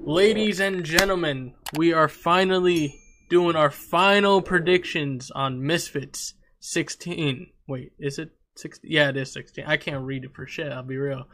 Ladies and gentlemen, we are finally doing our final predictions on MISFITS 16. Wait, is it 16? Yeah, it is 16. I can't read it for shit, I'll be real.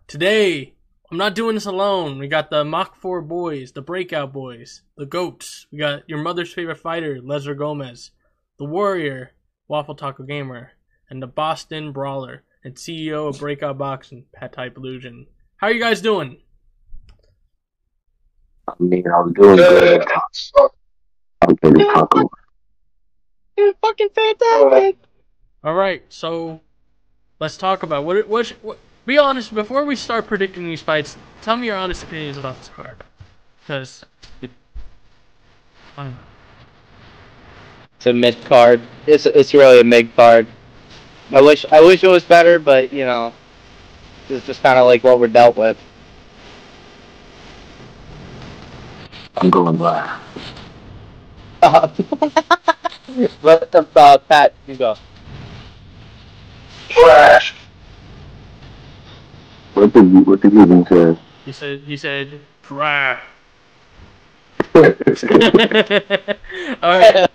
Today, I'm not doing this alone. We got the Mach 4 boys, the Breakout boys, the GOATs. We got your mother's favorite fighter, Lesnar Gomez, the Warrior, Waffle Taco Gamer, and the Boston Brawler and CEO of Breakout Boxing, Pat Type Illusion. How are you guys doing? I mean, I was doing good. I'm pretty comfortable. You're fucking fantastic. All right, so let's talk about what. Be honest before we start predicting these fights. Tell me your honest opinions about this card, because It's a mid card. It's really a mid card. I wish it was better, but you know, it's just kind of like what we're dealt with. I'm going black. But Pat, you go. Trash. What did you even say? he said trash. All right.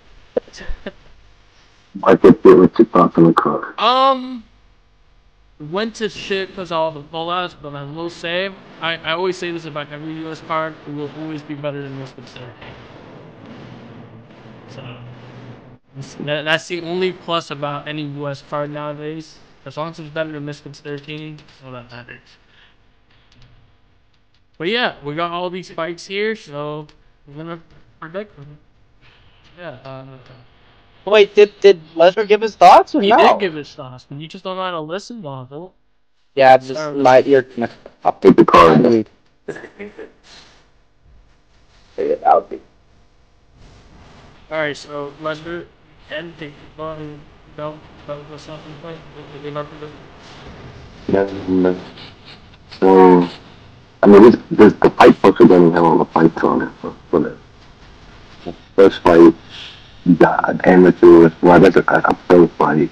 What you thought on the card? Went to shit because all the fallouts, but I will say, I always say this about every US card, it will always be better than Misfits 13. So, that's the only plus about any US card nowadays. As long as it's better than Misfits 13, so that matters. But yeah, we got all these fights here, so we're gonna predict them. Yeah, Wait, did Lesnar give his thoughts or he no? did give his thoughts, but you just don't know how to listen, Marvel. Yeah, just you're. I'll take the card. I'll be. Alright, so Lesnar and take the ball and belt or something like No. So, I mean, this the fight poster doesn't have all the fights on it for the first fight. You got an amateur, well, that's a pro fight.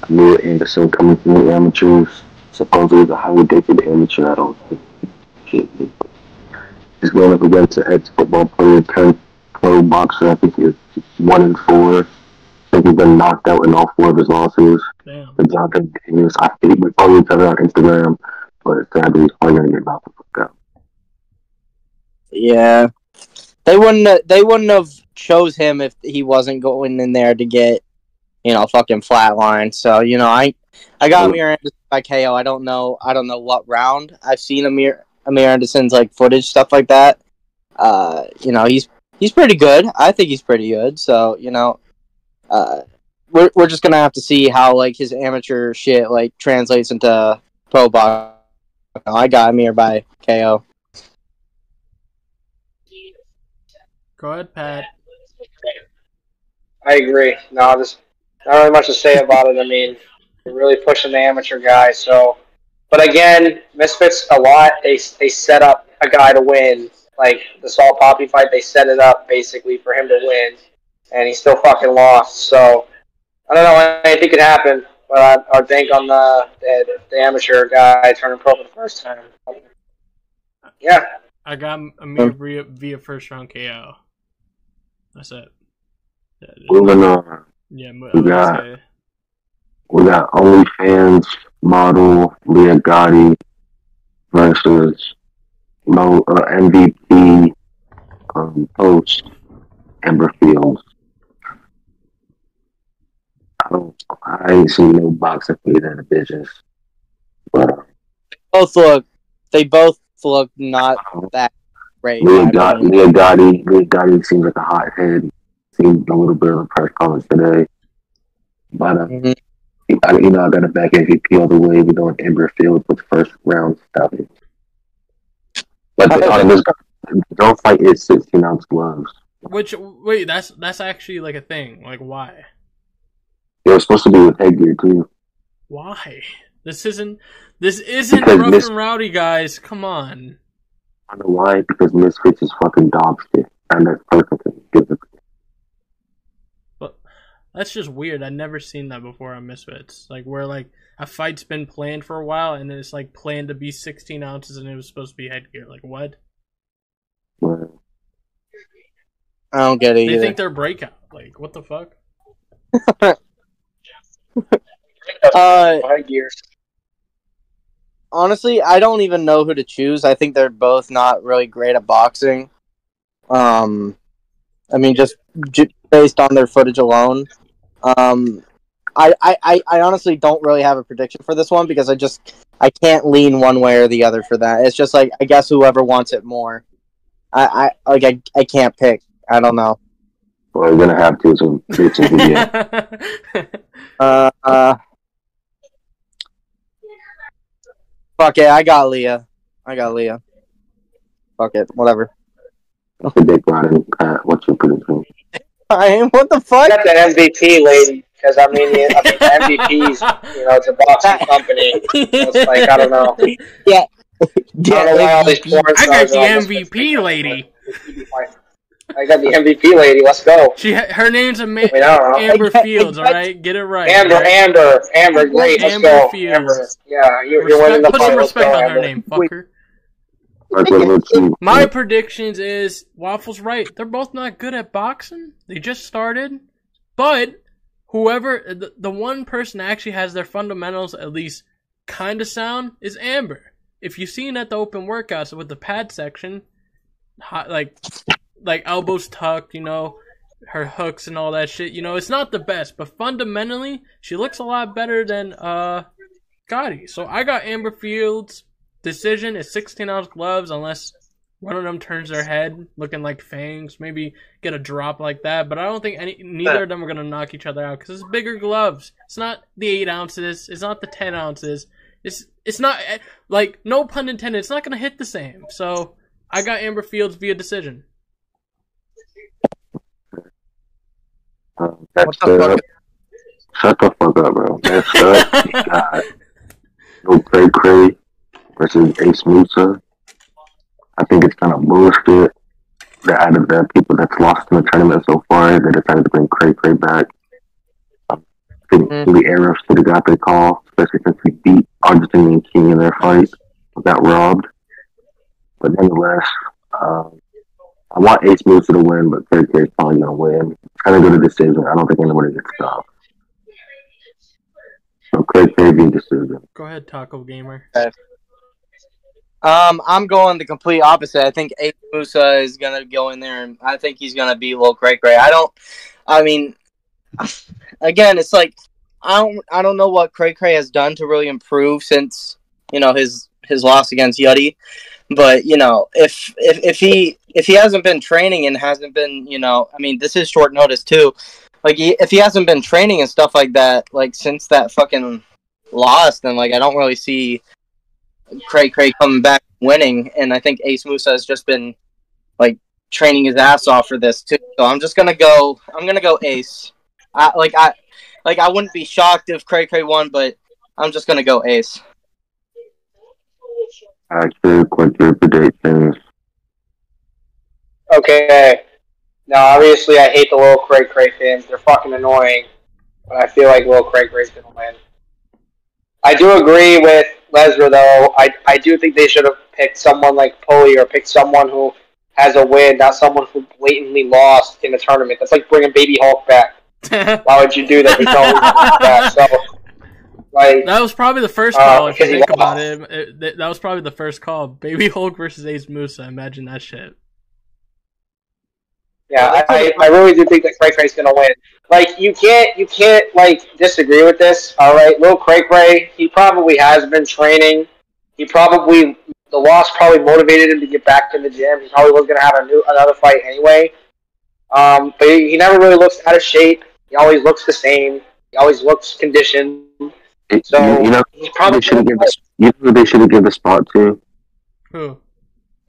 Amir Anderson coming from the amateurs. Supposedly the highly dated amateur. I don't think he's going up against an ex-football player turned pro boxer. I think he's 1-4. I think he's been knocked out in all 4 of his losses. Damn. The Jonathan Daniels. I think we follow each other on Instagram, but sadly he's probably gonna get knocked the fuck out. Yeah, they wouldn't have chose him if he wasn't going in there to get, you know, fucking flatline. So, you know, I got Amir Anderson by KO. I don't know what round. I've seen Amir Anderson's like footage, stuff like that. You know, he's pretty good. I think he's pretty good. So, you know, we're just gonna have to see how like his amateur shit like translates into pro boxing. I got Amir by KO. Go ahead, Pat. I agree. No, there's not really much to say about it. I mean, they're really pushing the amateur guy. So, but again, Misfits a lot. They set up a guy to win. Like the Salt Poppy fight, they set it up basically for him to win, and he still fucking lost. So I don't know. Anything could happen, but I would bank on the amateur guy turning pro for the first time. Yeah. I got Amir via first round KO. That's it. Moving on. Yeah, We got OnlyFans model Leah Gotti versus MVP host Amber Fields. I ain't seen no boxing fight in the business, but They both look not that great. Leah Gotti seems like a hothead. Seen a little bit of the press conference today, but I got to back MVP all the way. We're doing Amber Fields with first round stuff. But this girl fight is 16-ounce gloves. Wait, that's actually like a thing. Like, why? They were supposed to be with headgear too. Why? This isn't rough and rowdy, guys. Come on. I don't know why. Because Misfits is fucking dog shit, and that's perfect. But that's just weird. I've never seen that before on Misfits. Like where like a fight's been planned for a while, and then it's like planned to be 16 ounces, and it was supposed to be headgear. Like what? I don't get it They either. think they're breakout. Like, what the fuck? Gears. Honestly, I don't even know who to choose. I think they're both not really great at boxing. I mean, just based on their footage alone. I honestly don't really have a prediction for this one because I can't lean one way or the other for that. It's just like I guess whoever wants it more. I can't pick. I don't know. Well, we're gonna have to some predictions again. Fuck it, I got Leah. Fuck it, whatever. I'll predict Ryan. What's your prediction? What the fuck? I got the MVP lady because I mean MVP's it's a boxing company. So it's like I don't know. Yeah. I don't know why all these porn I got stars the are on this MVP lady. I got the MVP lady. Let's go. Her name's don't know. Amber Fields. All right, get it right. Amber, great. Let's Amber go. Fields. Amber. Yeah, you're winning the Put fight. some Let's respect go, on her Amber. name, fucker. Mark, what about you? My predictions is Waffle's right. They're both not good at boxing. They just started, but whoever the one person that actually has their fundamentals at least kind of sound is Amber. If you've seen at the open workouts with the pad section, like elbows tucked, her hooks and all that shit, it's not the best, but fundamentally, she looks a lot better than Gotti. So I got Amber Fields. Decision is 16-ounce gloves unless one of them turns their head looking like fangs, maybe get a drop like that. But I don't think neither of them are going to knock each other out because it's bigger gloves. It's not the 8 ounces. It's not the 10 ounces. It's not, like, no pun intended, it's not going to hit the same. So I got Amber Fields via decision. Next up. Shut the fuck up, bro. Next up, we got no Cray versus Ace Musa. I think it's kind of bullshit that out of the people that's lost in the tournament so far, they decided to bring Cray back. I think the Arrows should have got their call, especially since he beat Argentinian King in their fight, got robbed. But nonetheless, I want Ace Musa to win, but Cray is probably going to win. It's kind of go to decision. I don't think anybody gets stopped. So Cray via decision. Go ahead, Taco Gamer. I'm going the complete opposite. I think Ace Musa is gonna go in there, and I think he's gonna beat Lil Cray. I mean, again, it's like I don't know what Cray has done to really improve since his loss against Yuddy, but if he hasn't been training and hasn't been I mean, this is short notice too. Like if he hasn't been training and stuff like that, like since that fucking loss, then like I don't really see Cray coming back winning, and I think Ace Musa has just been like training his ass off for this too. So I'm gonna go Ace. I wouldn't be shocked if Cray won, but I'm just gonna go Ace. Actually, what's your predictions? Okay. Now, obviously, I hate the Lil Cray fans. They're fucking annoying, but I feel like Lil Cray's gonna win. I do agree with Lesnar, though. I do think they should have picked someone like Pulley or picked someone who has a win, not someone who blatantly lost in a tournament. That's like bringing Baby Hulk back. Why would you do that? There's no reason to do that. So, like, that was probably the first call. If you think about it, that was probably the first call. Baby Hulk versus Ace Musa. Imagine that shit. Yeah, I really do think that Cray's gonna win. Like you can't like disagree with this. All right, Lil Cray, he probably has been training. The loss probably motivated him to get back in the gym. He probably was gonna have another fight anyway. But he never really looks out of shape. He always looks the same. He always looks conditioned. So he's probably they should have given the spot to. Who?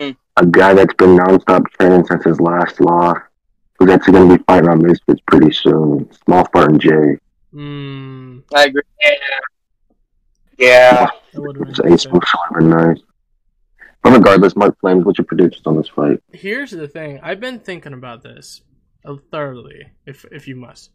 A guy that's been nonstop training since his last loss. Who's actually going to be fighting on Misfits pretty soon. Small Spartan J. I agree. Yeah. Ace would have been nice. But regardless, MarcFlameZ, what's your predictions on this fight? Here's the thing. I've been thinking about this thoroughly, if you must.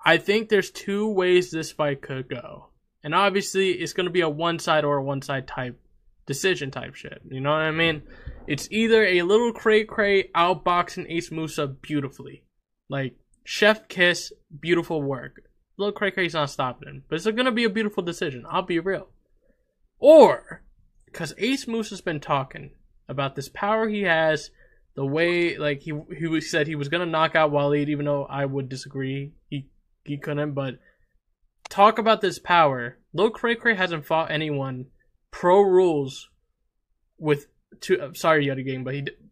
I think there's two ways this fight could go. And obviously, it's going to be a one-side or a one-side type decision type shit. You know what I mean? It's either a little cray outboxing Ace Musa beautifully. Like, chef kiss, beautiful work. Little cray-cray's not stopping him. But it's going to be a beautiful decision. I'll be real. Or, because Ace Musa's been talking about this power he has, the way, like, he said he was going to knock out Waleed, even though I would disagree. He couldn't, but talk about this power. Lil Cray Cray hasn't fought anyone pro rules with sorry Yeti Gang,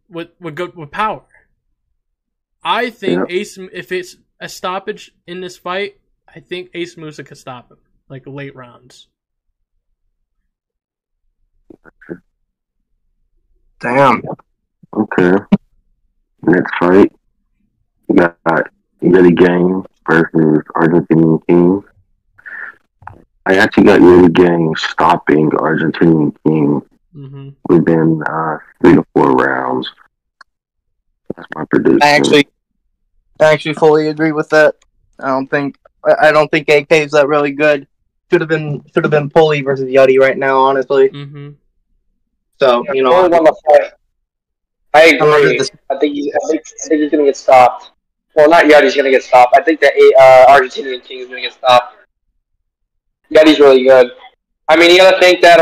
but with power. I think Ace, if it's a stoppage in this fight, I think Ace Musa could stop him, like late rounds. Damn. Okay. Next fight, we got Yeti Gang versus Argentinian King. I actually got Yeti Gang stopping Argentinian King within 3 to 4 rounds. That's my prediction. I actually fully agree with that. I don't think AK is that really good. Should have been Pulley versus Yeti right now, honestly. Mm-hmm. So yeah, won the fight. I agree. I think he's gonna get stopped. Well, not Yeti's gonna get stopped. I think the Argentinian King is gonna get stopped. Yeti's really good. I mean, you gotta think that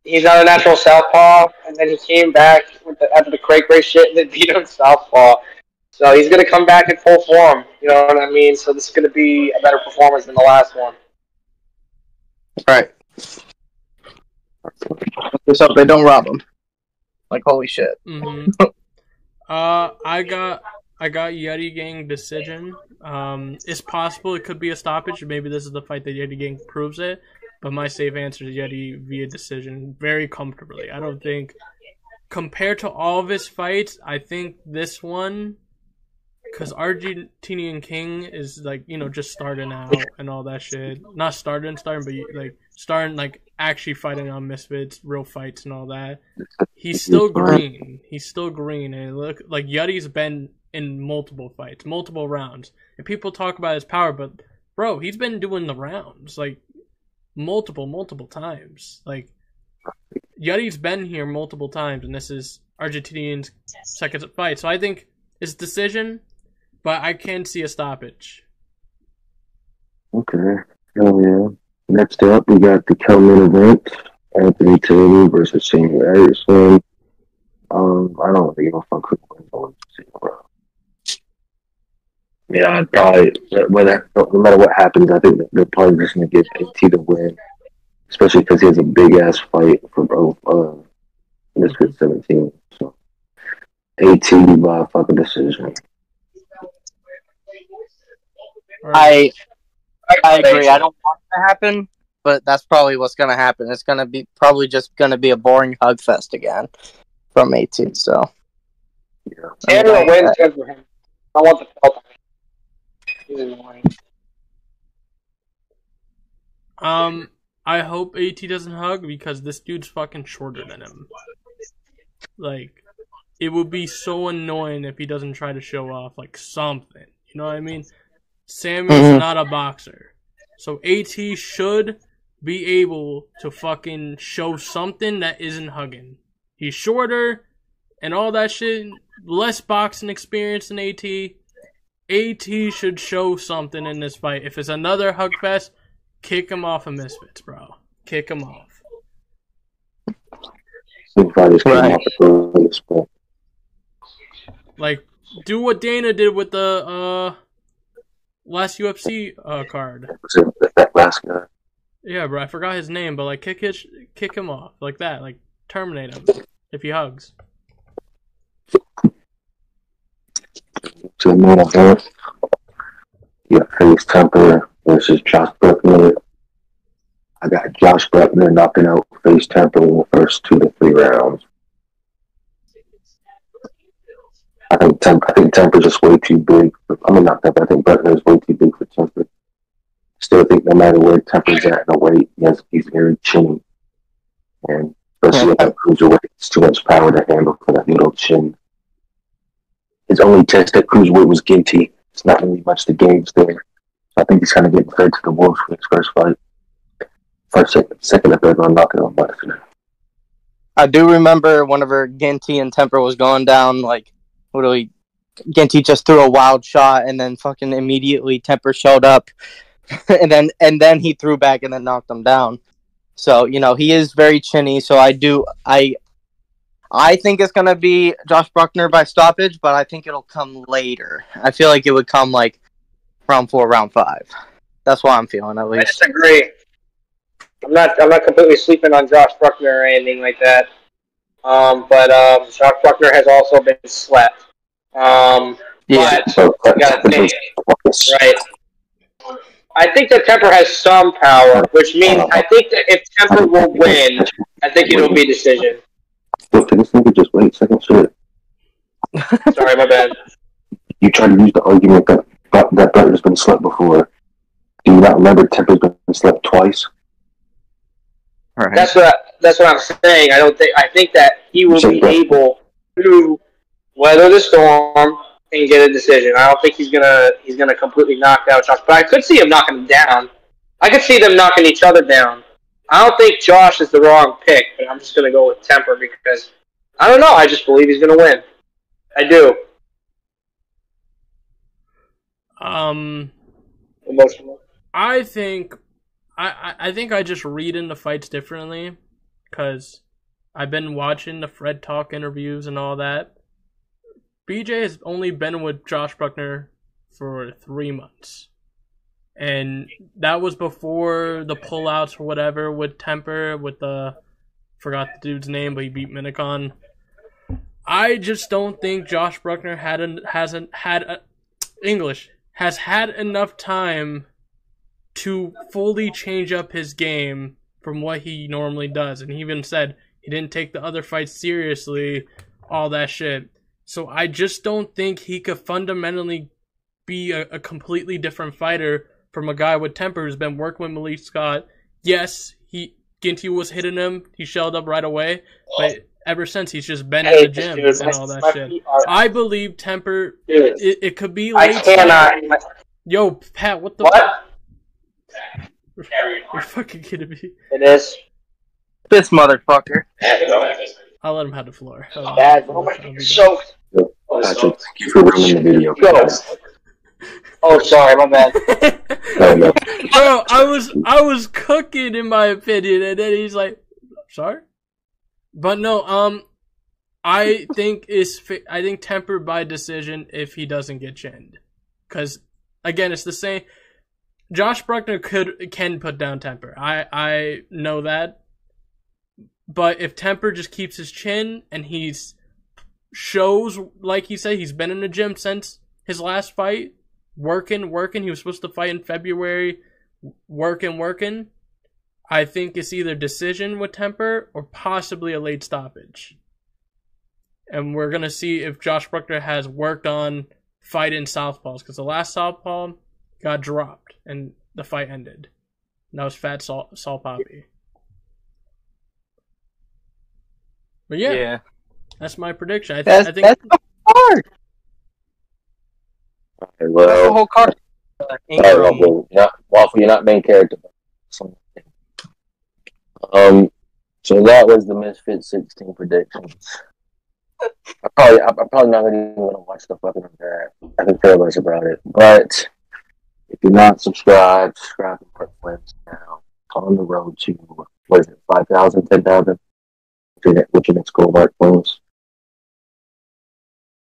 he's not a natural southpaw, and then he came back after the Cray Cray shit and then beat him southpaw. So he's gonna come back in full form. You know what I mean? So this is gonna be a better performance than the last one. Right. Let's hope they don't rob him. Like, holy shit. Mm-hmm. I got Yeti Gang decision. It's possible it could be a stoppage. Maybe this is the fight that Yeti Gang proves it. But my safe answer is Yeti via decision very comfortably. I don't think, compared to all of his fights, I think this one, because Argentinian King is like, you know, just starting out and all that shit. Not starting, but like starting like actually fighting on Misfits, real fights and all that. He's still green. And look, like Yeti's been in multiple fights, multiple rounds. And people talk about his power, but bro, he's been doing the rounds like multiple times. Like Yeti's been here multiple times, and this is Argentinian's second fight. So I think it's decision, but I can see a stoppage. Okay. Hell yeah. Next up, we got the co-main event. Anthony Taylor versus Shane Harrison. I don't think I'll fuck with one. Yeah, I'd probably, no matter what happens, I think they're probably just going to give AT the win. Especially because he has a big-ass fight for both Misfits 17. So, AT by fucking decision. I agree. I don't want it to happen, but that's probably what's going to happen. It's going to be probably just going to be a boring hug fest again from 18. So, yeah. Taylor wins good for him. I want the belt. He's annoying. I hope AT doesn't hug because this dude's fucking shorter than him. Like, it would be so annoying if he doesn't try to show off like something. You know what I mean? Samuel's not a boxer. So AT should be able to fucking show something that isn't hugging. He's shorter and all that shit. Less boxing experience than AT. AT should show something in this fight. If it's another hug fest, kick him off of Misfits, bro. Kick him off. Like, do what Dana did with the last UFC card. That last guy. Yeah, bro. I forgot his name, but like kick him off like that. Like terminate him if he hugs. To the main event, you got FaZe Temper versus Josh Brueckner. I got Josh Brueckner knocking out FaZe Temper in the first 2 to 3 rounds. I think Temper's just way too big. Not Temper. I think Brueckner's way too big for Temper. Still think no matter where Temper's at in the weight, he's very chinny. And especially at that cruiserweight, it's too much power to handle for that little chin. His only test at cruiserweight was Ginty. It's not really much to gauge there. So I think he's kind of getting fed to the wolves for his first fight. Second or third round knockout on Butterfield. I do remember whenever Ginty and Temper was going down, like, literally, Ginty just threw a wild shot, and then fucking immediately Temper showed up, and then he threw back and then knocked him down. So, you know, he is very chinny, so I think it's going to be Josh Brueckner by stoppage, but I think it'll come later. I feel like it would come, like, round 4, round 5. That's what I'm feeling, at least. I disagree. I'm not completely sleeping on Josh Brueckner or anything like that. But Josh Brueckner has also been slept. Yeah. But you gotta think, right? I think that Temper has some power, which means I think that if Temper will win, I think it'll be decision. Look, can this nigga just wait a second? Shit. Sorry, my bad. You try to use the argument that Brueckner's been slept before. Do you not remember Temper's been slept twice? Right. That's what I'm saying. I think that he will be able to weather the storm and get a decision. I don't think he's gonna completely knock out Josh, but I could see him knocking him down. I could see them knocking each other down. I don't think Josh is the wrong pick, but I'm just gonna go with Temper because I don't know. I just believe he's gonna win. I do. Emotional. I think I just read into fights differently because I've been watching the Fred Talk interviews and all that. BJ has only been with Josh Brueckner for 3 months. And that was before the pullouts or whatever with Temper, with forgot the dude's name, but he beat Minicon. I just don't think Josh Brueckner has had enough time to fully change up his game from what he normally does. And he even said he didn't take the other fights seriously, all that shit. So I just don't think he could fundamentally be a completely different fighter from a guy with Temper who's been working with Malik Scott. Yes, Ginty was hitting him. He shelled up right away. But ever since, he's just been in the gym and all that shit. I believe Temper, it could be late. I cannot. Yo, Pat, what the What? You're fucking kidding me. It is. This motherfucker. I'll let him have the floor. Bad. Oh my God. So. Patrick, thank you for running the video. Go. Oh, sorry, my bad. Bro, I was cooking in my opinion, and then he's like, "Sorry," but no. I think Temper by decision if he doesn't get chinned, because again, it's the same. Josh Brueckner can put down Temper. I know that, but if Temper just keeps his chin and shows like he said he's been in the gym since his last fight. Working. He was supposed to fight in February. Working. I think it's either decision with Temper or possibly a late stoppage. And we're going to see if Josh Brueckner has worked on fighting southpaws. Because the last southpaw got dropped and the fight ended. And that was Fat Saul Poppy. But yeah. That's my prediction. I think That's hard. Okay, well, That's the whole card. Waffle, you're not main character. So that was the Misfits 16 predictions. I'm probably not even going to watch the fucking event. I can care less about it. But if you're not subscribed to MarcFlameZ now. On the road to, 5,000, 10,000? What's your next goal, MarcFlameZ?